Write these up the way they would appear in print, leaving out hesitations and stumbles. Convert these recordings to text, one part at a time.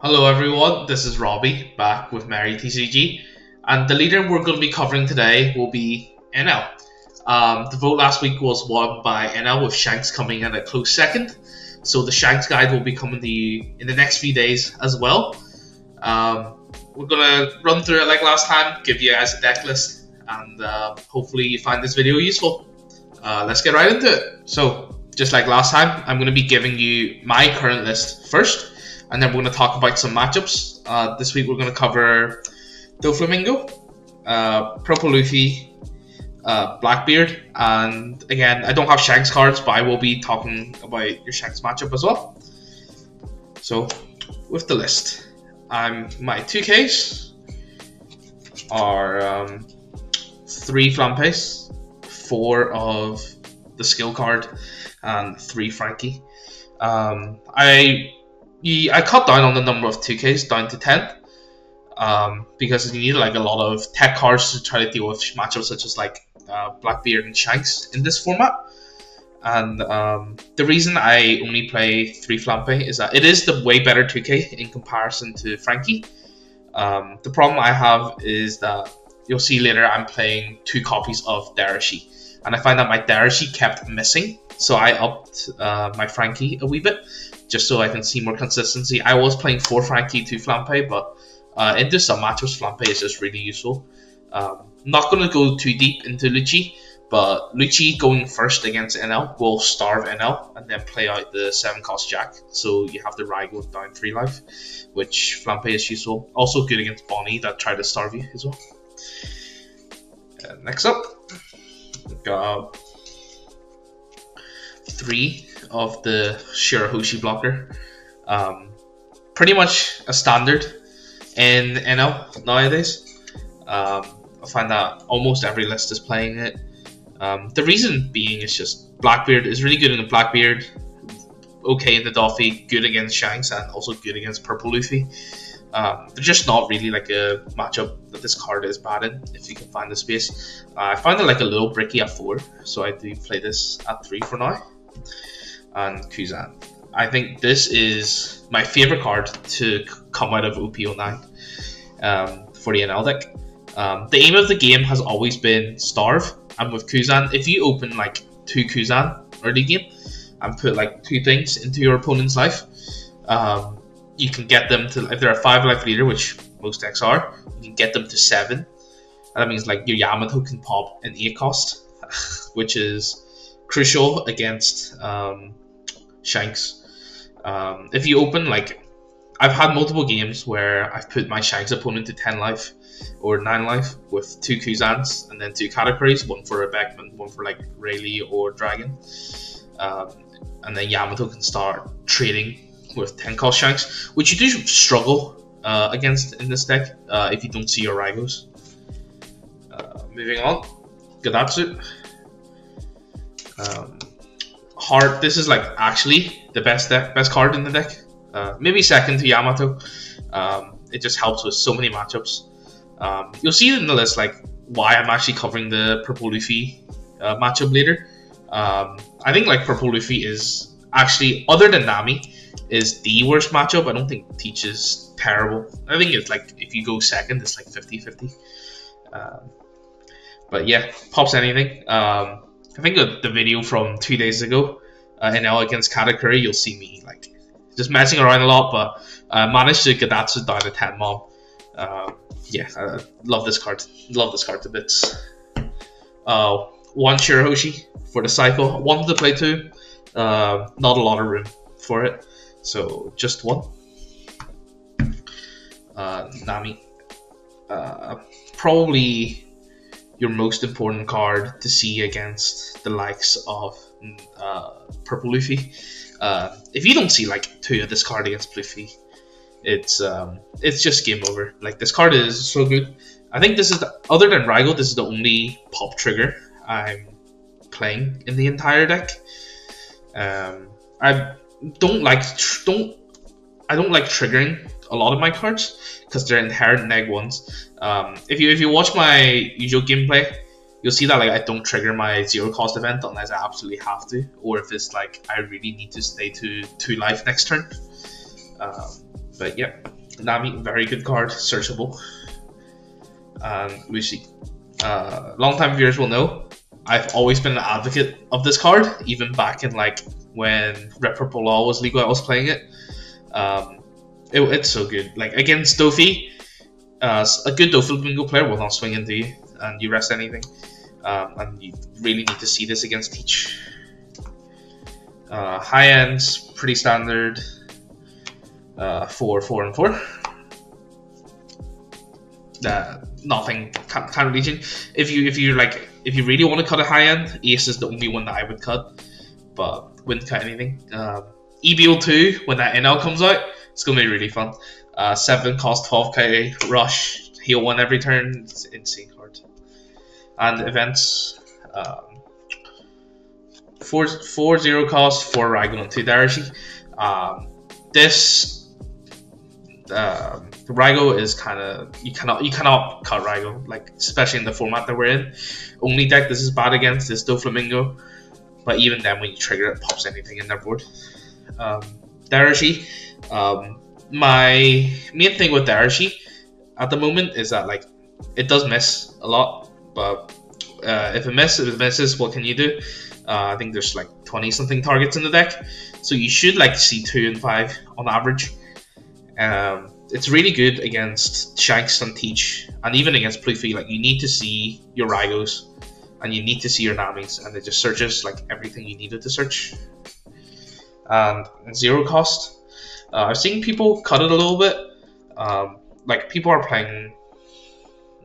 Hello everyone, this is Robbie back with OPTCG, and the leader we're going to be covering today will be Enel. The vote last week was won by Enel, with Shanks coming in a close second. So the Shanks guide will be coming to you in the next few days as well. We're going to run through it like last time, give you guys a deck list, and hopefully you find this video useful. Let's get right into it. So just like last time, I'm going to be giving you my current list first, and then we're going to talk about some matchups. This week we're going to cover Doflamingo, Purple Luffy, Blackbeard, and again, I don't have Shanks cards, but I will be talking about your Shanks matchup as well. So, with the list, my 2Ks are 3 Flampes, 4 of the skill card, and 3 Frankie. I cut down on the number of 2Ks down to 10 because you need like a lot of tech cards to try to deal with matchups such as like Blackbeard and Shanks in this format. And the reason I only play 3 Flampe is that it is the way better 2K in comparison to Frankie. The problem I have is that you'll see later I'm playing 2 copies of Darashi, and I find that my Darashi kept missing, so I upped my Frankie a wee bit, just so I can see more consistency. I was playing 4 Frankie, 2 Flampe, but into some matchups, Flampe is just really useful. Not going to go too deep into Lucci, but Lucci going first against Enel will starve Enel and then play out the 7-cost Jack, so you have the Raigo down 3 life, which Flampe is useful. Also good against Bonnie that tried to starve you as well. Next up, we've got 3 of the Shirahoshi blocker. Pretty much a standard in Enel nowadays. I find that almost every list is playing it. The reason being is just Blackbeard is really good in the Blackbeard, okay in the Doffy, good against Shanks, and also good against Purple Luffy. They're just not really like a matchup that this card is bad in, if you can find the space. I find it like a little bricky at 4, so I do play this at 3 for now. And Kuzan. I think this is my favorite card to come out of OP09 for the Enel deck. The aim of the game has always been starve, and with Kuzan, if you open like 2 Kuzan early game and put like 2 things into your opponent's life, you can get them to, if they're a 5 life leader, which most decks are, you can get them to 7. And that means like your Yamato can pop an 8 cost, which is crucial against Shanks. If you open, like, I've had multiple games where I've put my Shanks opponent to 10 life or 9 life with 2 Kuzans and then 2 categories, one for a Beckman, one for like Rayleigh or Dragon, and then Yamato can start trading with 10 cost Shanks, which you do struggle against in this deck if you don't see your Raigos. Moving on, Gadatsu. Heart, this is like actually the best card in the deck, maybe second to Yamato. It just helps with so many matchups. You'll see in the list like why I'm actually covering the Purple Luffy matchup later. I think like Purple Luffy is actually, other than Nami, is the worst matchup. I don't think Teach is terrible. I think it's like if you go second, it's like 50-50. But yeah, pops anything. I think the video from 2 days ago, Enel against Katakuri, you'll see me like just messing around a lot, but managed to get that down to 10 mom. Yeah, I love this card. Love this card to bits. 1 Shirahoshi for the cycle. Wanted to play 2. Not a lot of room for it, so just 1. Nami. Probably your most important card to see against the likes of Purple Luffy. If you don't see like 2 of this card against Luffy, it's just game over. Like, this card is so good. I think this is other than Raigo, this is the only pop trigger I'm playing in the entire deck. I don't like triggering a lot of my cards because they're inherent neg 1s. If you watch my usual gameplay, you'll see that like I don't trigger my 0 cost event unless I absolutely have to, or if it's like I really need to stay to 2 life next turn. But yeah, Nami, very good card, searchable. And Lucy. Long-time viewers will know I've always been an advocate of this card, even back in like when Red Purple Law was legal. I was playing it. It's so good. Like against Dofi, a good Doflamingo player will not swing into you, and you rest anything. And you really need to see this against Teach. High ends, pretty standard. 4, 4, and 4. Nothing can't really change. If you really want to cut a high end, Ace is the only one that I would cut, but wouldn't cut anything. EBO2 when that Enel comes out, it's gonna be really fun. 7 cost 12k, rush, heal 1 every turn. It's an insane card. And events, 4-0 cost 4 Raigo and 2 Darashi. This Raigo is kind of you cannot cut Raigo, like especially in the format that we're in. Only deck this is bad against is Doflamingo, but even then when you trigger it, pops anything in their board. Darashi, my main thing with Darashi at the moment is that like it does miss a lot, but if it misses, what can you do? I think there's like 20 something targets in the deck, so you should like see 2 and 5 on average. It's really good against Shanks and Teach, and even against Plouffe. Like you need to see your Raigos and you need to see your Namis, and it just searches like everything you needed to search. And 0 cost. I've seen people cut it a little bit. Like people are playing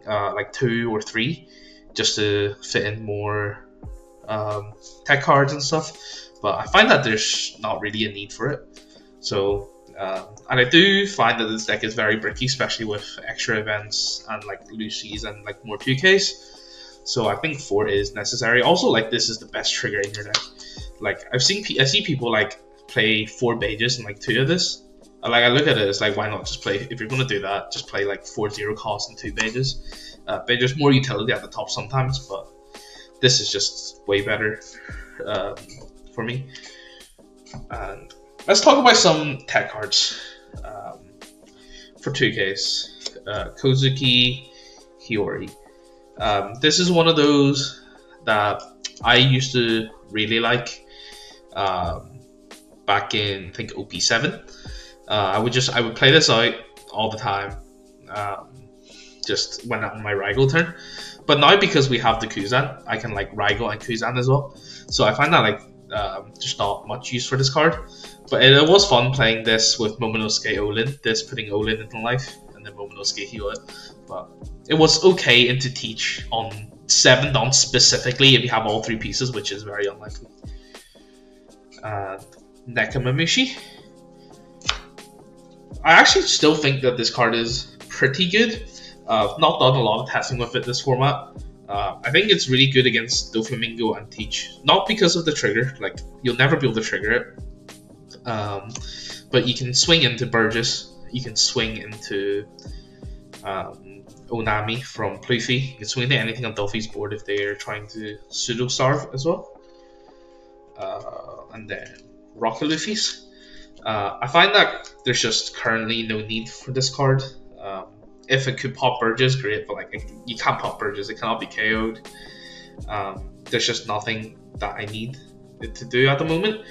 like 2 or 3 just to fit in more tech cards and stuff, but I find that there's not really a need for it. So and I do find that this deck is very bricky, especially with extra events and like Lucy's and like more 2Ks. So I think 4 is necessary. Also, like this is the best trigger in your deck. Like I see people like play 4 Bages and like 2 of this. Like I look at it as like, why not just play, if you're gonna do that, just play like 4-0 cost and 2 Bages. Bages more utility at the top sometimes, but this is just way better for me. And let's talk about some tech cards for 2Ks. Kozuki Hiyori. This is one of those that I used to really like back in, I think, OP7. I would play this out all the time, just when on my Raigo turn. But now because we have the Kuzan, I can like Raigo and Kuzan as well. So I find that like just not much use for this card. But it was fun playing this with Momonosuke Olin, this putting Olin into life, and then Momonosuke heal it. But it was okay into Teach on 7 dons specifically if you have all 3 pieces, which is very unlikely. Nekomamushi. I actually still think that this card is pretty good. I've not done a lot of testing with it this format. I think it's really good against Doflamingo and Teach. Not because of the trigger, like you'll never be able to trigger it. But you can swing into Burgess, you can swing into Onami from Plouffe, you can swing into anything on Duffy's board if they're trying to pseudo-starve as well. And then Rocket Luffy's. I find that there's just currently no need for this card. If it could pop Burgess, great, but like you can't pop Burgess, it cannot be KO'd. There's just nothing that I need it to do at the moment.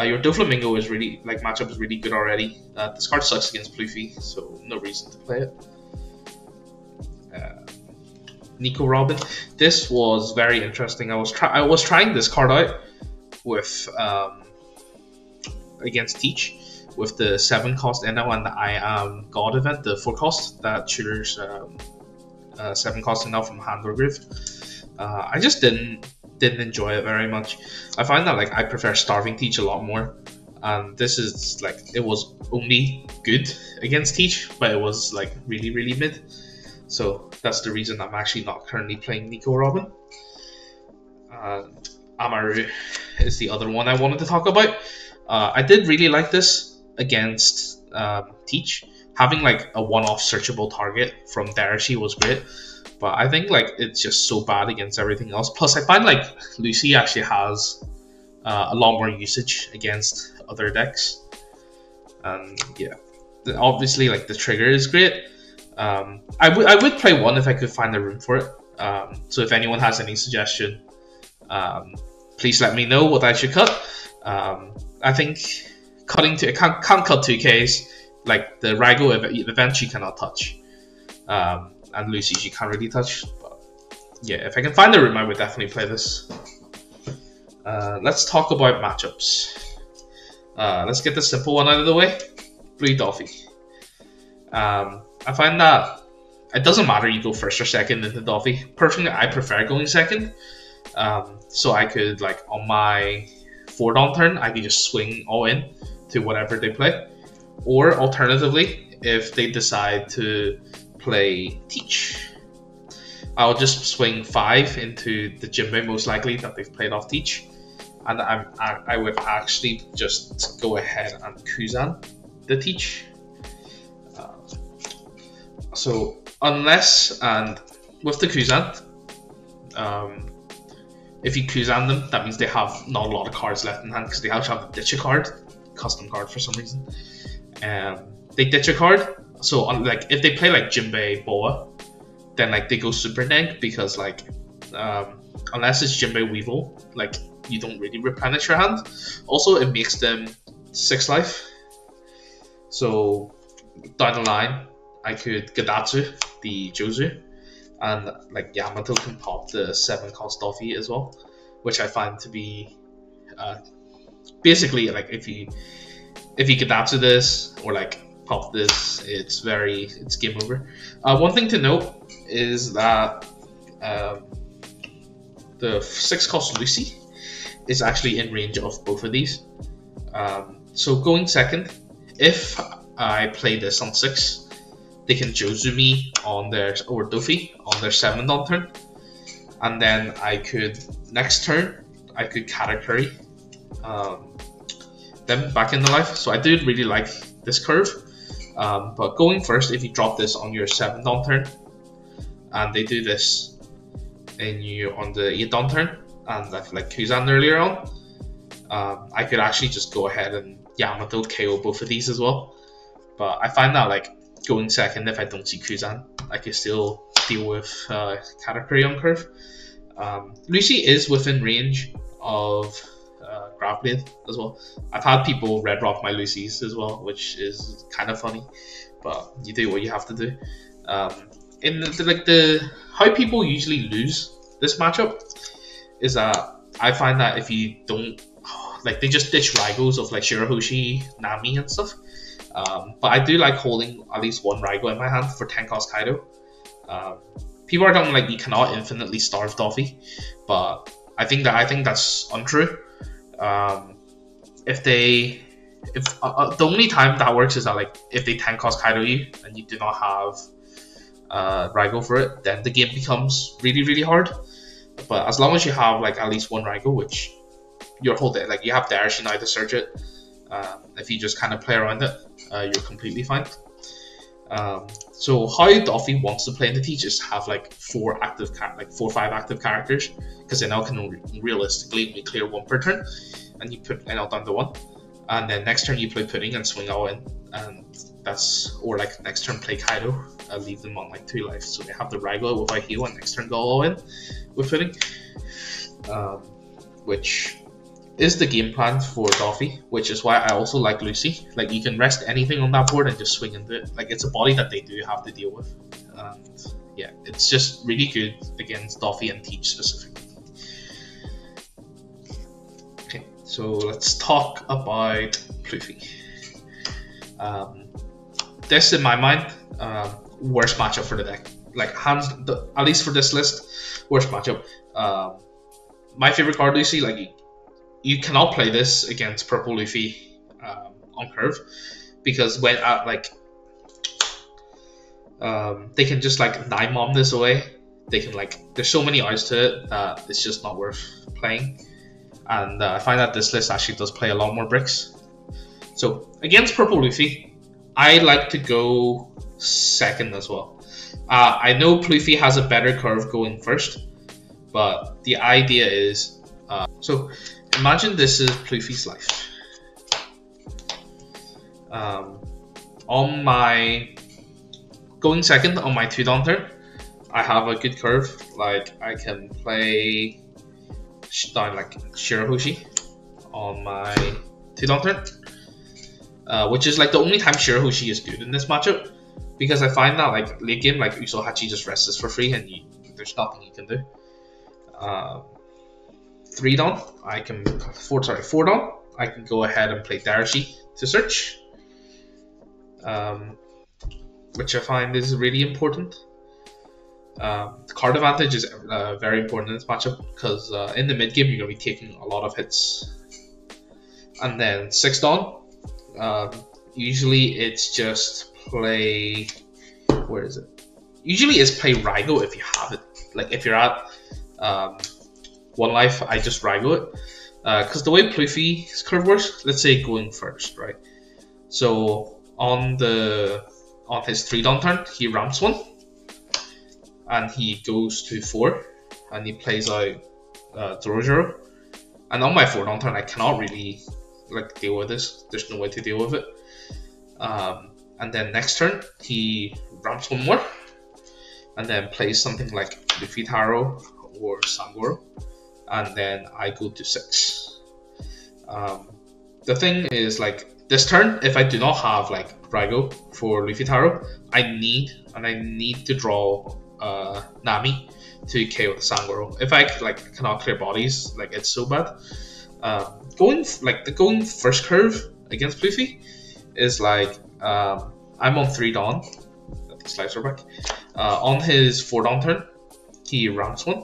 Your Doflamingo is really, like, matchup is really good already. This card sucks against Plouffe, so no reason to play it. Nico Robin. This was very interesting. I was trying this card out with against Teach with the 7 cost Enel and the I Am God event, the 4 cost that triggers 7 cost Enel from hand or grave. I just didn't enjoy it very much. I find that like I prefer Starving Teach a lot more, and this is like, it was only good against Teach, but it was like really mid. So that's the reason I'm actually not currently playing Nico Robin. Amaru is the other one I wanted to talk about. I did really like this against Teach. Having like a one-off searchable target from Darashi was great, but I think like it's just so bad against everything else. Plus I find like Lucy actually has a lot more usage against other decks, and yeah. obviously like the trigger is great. I would play one if I could find the room for it. So if anyone has any suggestion, please let me know what I should cut. I think cutting can't cut 2Ks. Like the Rygo event she cannot touch, and Lucy she can't really touch. But yeah, if I can find the room, I would definitely play this. Let's talk about matchups. Let's get the simple one out of the way. Blue Doffy. I find that it doesn't matter you go first or second into Doffy. Personally, I prefer going second. So I could, like, on my 4-don turn, I could just swing all in to whatever they play. Or alternatively, if they decide to play Teach, I'll just swing 5 into the Jinbei most likely that they've played off Teach. And I would actually just go ahead and Kuzan the Teach. So unless, and with the Kuzan, if you Kuzan them, that means they have not a lot of cards left in hand because they actually have to ditch a card, custom card for some reason. They ditch a card, so like if they play like Jinbei Boa, then like they go super neg because like unless it's Jinbei Weevil, like you don't really replenish your hand. Also, it makes them 6 life. So down the line, I could Gadatsu the Jozu, and like Yamato can pop the 7 cost Doffy as well, which I find to be basically like if you Gadatsu this or like pop this, it's game over. One thing to note is that the 6 cost Lucy is actually in range of both of these. So going second, if I play this on 6, they can Jozu me on their, or Doffy on their 7-don turn, and then I could next turn I could Katakuri them back into life. So I do really like this curve. But going first, if you drop this on your 7-don turn, and they do this on the 8-don turn, and I've like Kuzan earlier on, I could actually just go ahead and Yamato KO both of these as well. But I find that like going second, if I don't see Kuzan, I can still deal with Katakuri on curve. Lucy is within range of Graveblade as well. I've had people red rock my Lucy's as well, which is kind of funny, but you do what you have to do. In the how people usually lose this matchup is that I find that if you don't, like, they just ditch Raigos of like Shirahoshi, Nami and stuff. But I do like holding at least one Raigo in my hand for 10 cost Kaido. People are talking like you cannot infinitely starve Doffy, but I think that's untrue. If the only time that works is that like if they 10 cost Kaido you and you do not have Raigo for it, then the game becomes really hard. But as long as you have like at least one Raigo, which you're holding, like you have the Arashina to search it, if you just kind of play around it, you're completely fine. So how Doffy wants to play in the Teach is have like 4 or 5 active characters, because Enel can realistically only clear 1 per turn, and you put Enel down to 1, and then next turn you play Pudding and swing all in, and that's, or like next turn play Kaido, leave them on like 2 life, so they have the Raigo without heal, and next turn go all in with Pudding, which is the game plan for Doffy, which is why I also like Lucy. Like you can rest anything on that board and just swing into it. Like it's a body that they do have to deal with, and yeah, it's just really good against Doffy and Teach specifically. Okay, so let's talk about Pluffy. This, in my mind, worst matchup for the deck. Like at least for this list, worst matchup. My favorite card, Lucy, like you cannot play this against Purple Luffy on curve, because when they can just like 9-mom this away. They can like, there's so many outs to it that it's just not worth playing. And I find that this list actually does play a lot more bricks. So against Purple Luffy, I like to go second as well. I know Pluffy has a better curve going first, but the idea is, so imagine this is Pluffy's life. On my going second on my 2-down turn, I have a good curve. Like I can play down like Shirahoshi on my 2-down turn, which is like the only time Shirahoshi is good in this matchup, because I find that like late game, like Usohachi just rests for free and there's nothing you can do. 3-down, I can 4-down, I can go ahead and play Darashi to search, which I find is really important. Card advantage is very important in this matchup, because in the mid game you're going to be taking a lot of hits. And then 6-down, usually it's just play, where is it? Usually it's play Raigo if you have it. Like if you're at 1 life, I just Raigo it. Because the way Pluffy's curve works, let's say going first, right? So on his 3-down turn, he ramps 1, and he goes to 4, and he plays out Zorojiro. And on my 4-down turn, I cannot really like deal with this. There's no way to deal with it. And then next turn, he ramps 1 more, and then plays something like Luffy Taro or Sangoro, and then I go to 6. The thing is, like this turn, if I do not have like Raigo for Luffy Taro, I need to draw Nami to KO the Sangoro. If I like cannot clear bodies, like it's so bad. Going first curve against Pluffy is like I'm on 3-down. Let the slicer back. On his 4-down turn, he ramps 1,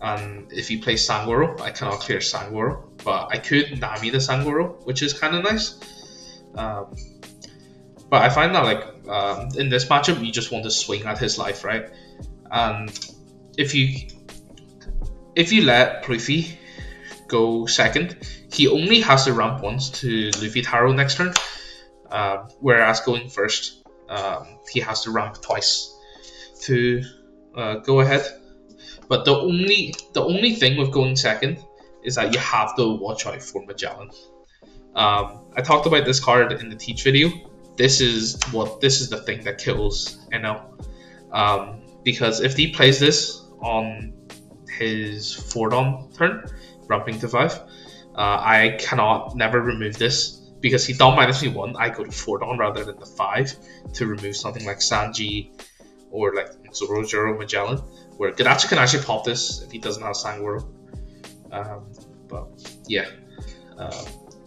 and if he plays Sangoro, I cannot clear Sangoro, but I could Nami the Sangoro, which is kind of nice. But I find that like in this matchup, you just want to swing at his life, right? And if you let Pluffy go second, he only has to ramp once to Luffy Taro next turn, whereas going first, he has to ramp twice to go ahead. But the only thing with going second is that you have to watch out for Magellan. I talked about this card in the Teach video. This is the thing that kills Enel. Because if he plays this on his 4-down turn, ramping to 5, I cannot never remove this, because he down minus me 1, I go to 4-down rather than the 5 to remove something like Sanji or like Zorojiro Magellan, where Gadachi can actually pop this if he doesn't have Sangoro. But yeah,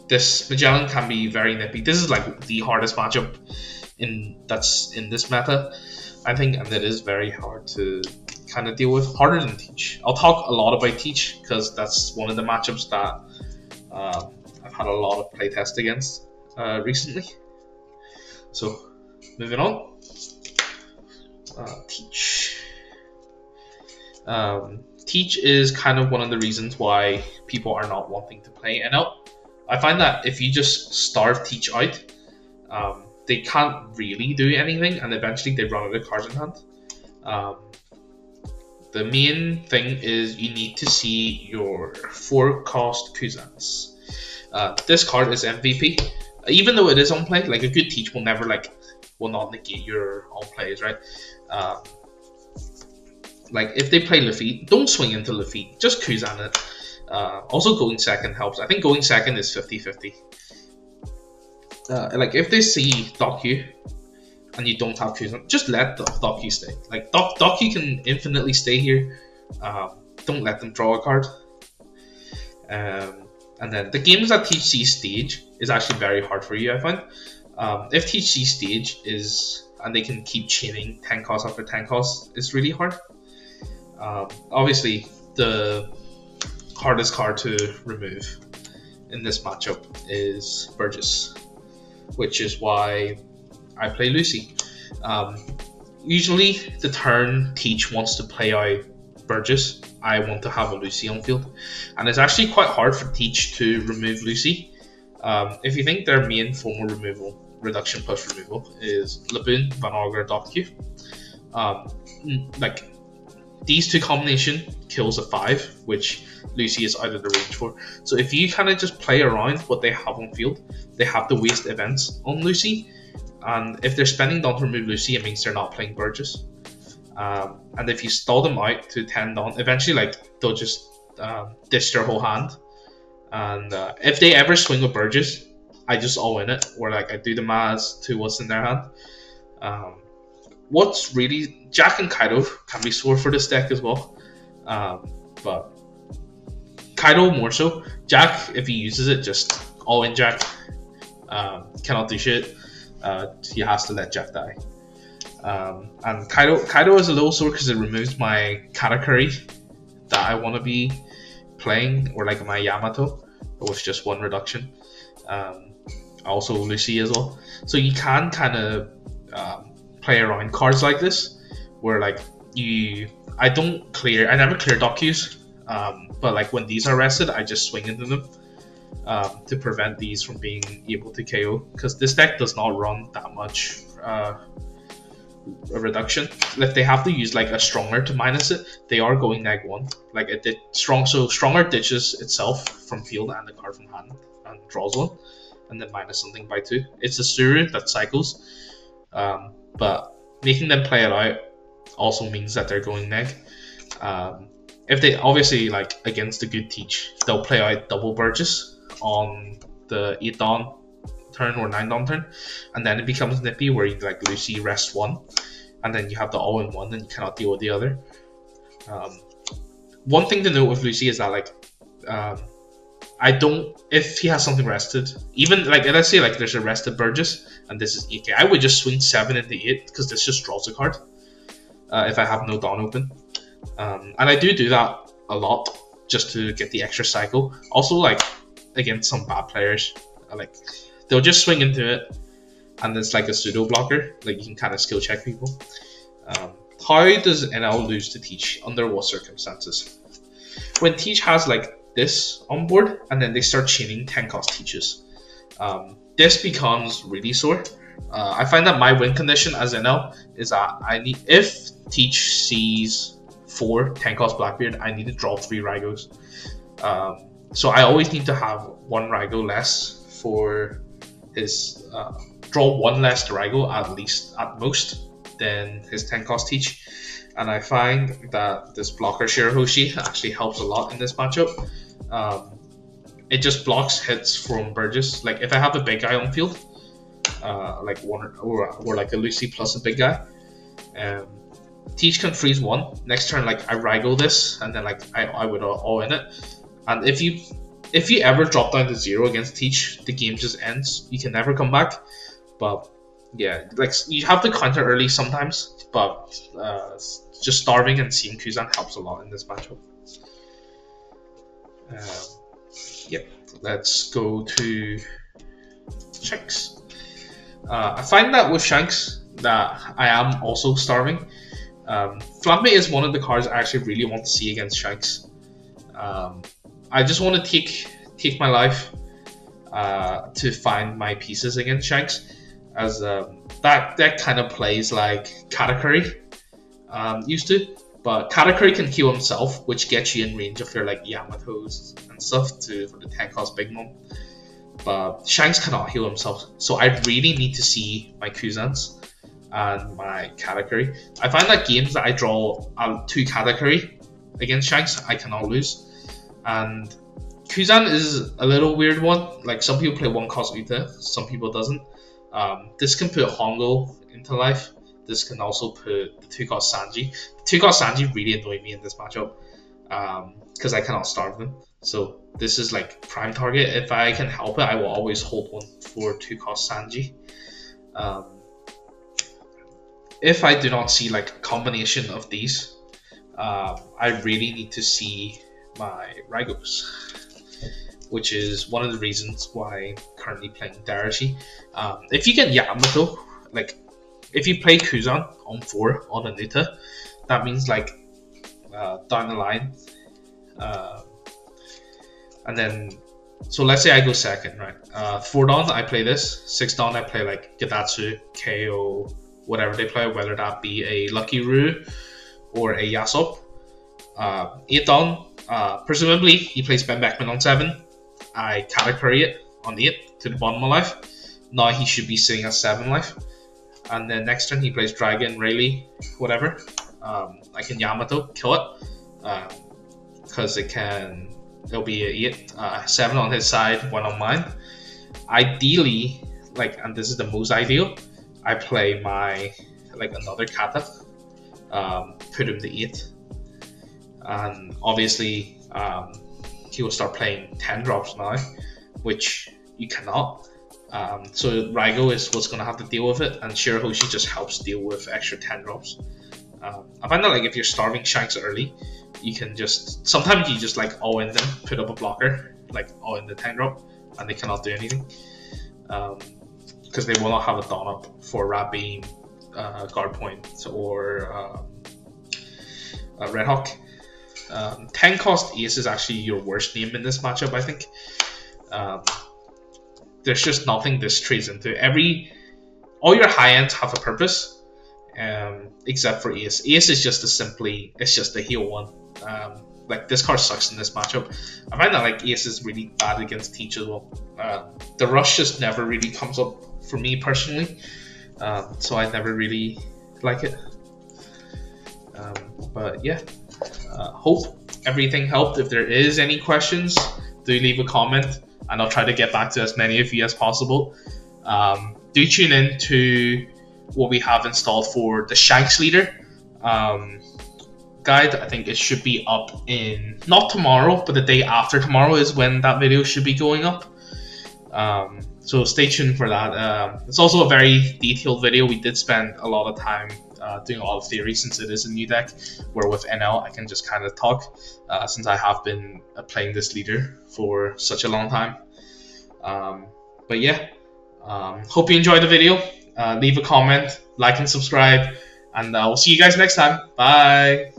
this Magellan can be very nippy. This is like the hardest matchup that's in this meta, I think, and it is very hard to kind of deal with, harder than Teach. I'll talk a lot about Teach because that's one of the matchups that I've had a lot of playtest against recently. So moving on, Teach. Teach is kind of one of the reasons why people are not wanting to play Enel. I find that if you just starve Teach out, they can't really do anything, and eventually they run out of cards in hand. The main thing is you need to see your 4-cost Kuzans. This card is MVP, even though it is on play. Like a good Teach will not negate your on plays, right? Like if they play Luffy, don't swing into Luffy, just Kuzan it. Also going second helps. I think going second is 50-50. Like if they see Doku and you don't have Kuzan, just let Doku stay. Like Doku can infinitely stay here. Don't let them draw a card. And then the games that Teach C stage is actually very hard for you, I find. If Teach C stage is, and they can keep chaining 10 costs after 10 costs, it's really hard. Obviously, the hardest card to remove in this matchup is Burgess, which is why I play Lucy. Usually, the turn Teach wants to play out Burgess, I want to have a Lucy on field, and it's actually quite hard for Teach to remove Lucy. If you think their main form of reduction plus removal is Laboon, Van Augur, Doku, like these two combination kills a 5, which Lucy is out of the range for. So if you kind of just play around what they have on field, they have to waste events on Lucy, and if they're spending down to remove Lucy, it means they're not playing Burgess. And if you stall them out to 10 down, eventually like they'll just ditch their whole hand. And if they ever swing with Burgess, I just all in it, or like I do the Maz to what's in their hand. What's really, Jack and Kaido can be sore for this deck as well, but Kaido more so. Jack, if he uses it, just all in Jack, cannot do shit. He has to let Jack die. And Kaido is a little sore because it removes my Katakuri that I want to be playing, or like my Yamato with just 1 reduction. Also Lucy as well. So you can kind of play around cards like this, where like I never clear Dokus, but like when these are rested, I just swing into them to prevent these from being able to KO, because this deck does not run that much a reduction. If they have to use like a Stronger to minus it, they are going -1. Like it did so Stronger ditches itself from field and the card from hand and draws 1, and then minus something by 2. It's a Suru that cycles, but making them play it out also means that they're going neg. If they obviously like against the good teach, they'll play out double Burgess on the 8 down turn or 9 down turn, and then it becomes nippy where you like Lucy rest 1, and then you have the all in 1 and you cannot deal with the other. One thing to note with Lucy is that like if he has something rested, even like let's say like there's a rested Burgess and this is 8k, I would just swing 7 into 8 because this just draws a card if I have no down open. And I do that a lot just to get the extra cycle. Also like against some bad players, like they'll just swing into it and it's like a pseudo blocker, like you can kind of skill check people. How does Enel lose to Teach? Under what circumstances? When Teach has like this on board and then they start chaining 10 cost Teaches, this becomes really sore. I find that my win condition as Enel is that if Teach sees 4 10 cost Blackbeard, I need to draw 3 Rygos. So I always need to have 1 Rygo less for his draw 1 less Rygo at most than his 10 cost Teach. And I find that this blocker Shirahoshi actually helps a lot in this matchup. It just blocks hits from Burgess. Like if I have a big guy on field, like one or like a Lucy plus a big guy, Teach can freeze 1. Next turn, like I Rygo this, and then like I would all in it. And if you ever drop down to 0 against Teach, the game just ends. You can never come back. But yeah, like you have to counter early sometimes, but just starving and seeing Kuzan helps a lot in this matchup. Yep, let's go to Shanks. I find that with Shanks that I am also starving. Flambe is one of the cards I actually really want to see against Shanks. I just want to take my life to find my pieces against Shanks, as that kind of plays like Katakuri used to, but Katakuri can heal himself, which gets you in range of your like Yamatos and stuff for the 10 cost Big Mom. But Shanks cannot heal himself, so I really need to see my Kuzans and my Katakuri. I find that games that I draw 2 Katakuri against Shanks, I cannot lose. And Kuzan is a little weird one. Like some people play 1 cost Uta, some people doesn't. This can put Hongo into life. This can also put the 2 cost Sanji. The 2 cost Sanji really annoy me in this matchup because I cannot starve them. So this is like prime target. If I can help it, I will always hold 1 for 2 cost Sanji. If I do not see like a combination of these, I really need to see my Rygos, which is one of the reasons why I'm currently playing Darashi. If you get Yamato, like if you play Kuzan on 4 on a Nuta, that means like down the line, and then so let's say I go second, right? 4 down I play this, 6 down I play like Gadatsu, KO, whatever they play, whether that be a Lucky Roo or a Yasop. 8 down. Presumably he plays Ben Beckman on 7. I category it on 8 to the bottom of life. Now he should be sitting at 7 life. And then next turn he plays Dragon, Rayleigh, whatever. I can Yamato, kill it. Because it'll be a 8, 7 on his side, 1 on mine. Ideally, and this is the most ideal, I play my another kata, put him to 8, and obviously he will start playing 10 drops now, which you cannot. So Raigo is what's going to have to deal with it, and Shirahoshi just helps deal with extra 10 drops. I find that if you're starving Shanks early, you can sometimes you just all in them, put up a blocker, all in the 10 drop, and they cannot do anything. Because they will not have a dawn up for Rat Beam, Guard Point, or Red Hawk. 10 cost Ace is actually your worst name in this matchup, I think. There's just nothing this trades into. All your high ends have a purpose, except for Ace. Ace is just it's just a heal one. This card sucks in this matchup. I find that Ace is really bad against Teach as well. The rush just never really comes up for me personally, so I never really like it. But yeah, hope everything helped. If there is any questions, do leave a comment, and I'll try to get back to as many of you as possible. Do tune in to what we have installed for the Shanks leader guide. I think it should be up in not tomorrow, but the day after tomorrow is when that video should be going up. So stay tuned for that. It's also a very detailed video. We did spend a lot of time doing a lot of theory, since it is a new deck, where with Enel I can just kind of talk, since I have been playing this leader for such a long time. But yeah, hope you enjoyed the video. Leave a comment, like and subscribe, and we'll see you guys next time. Bye.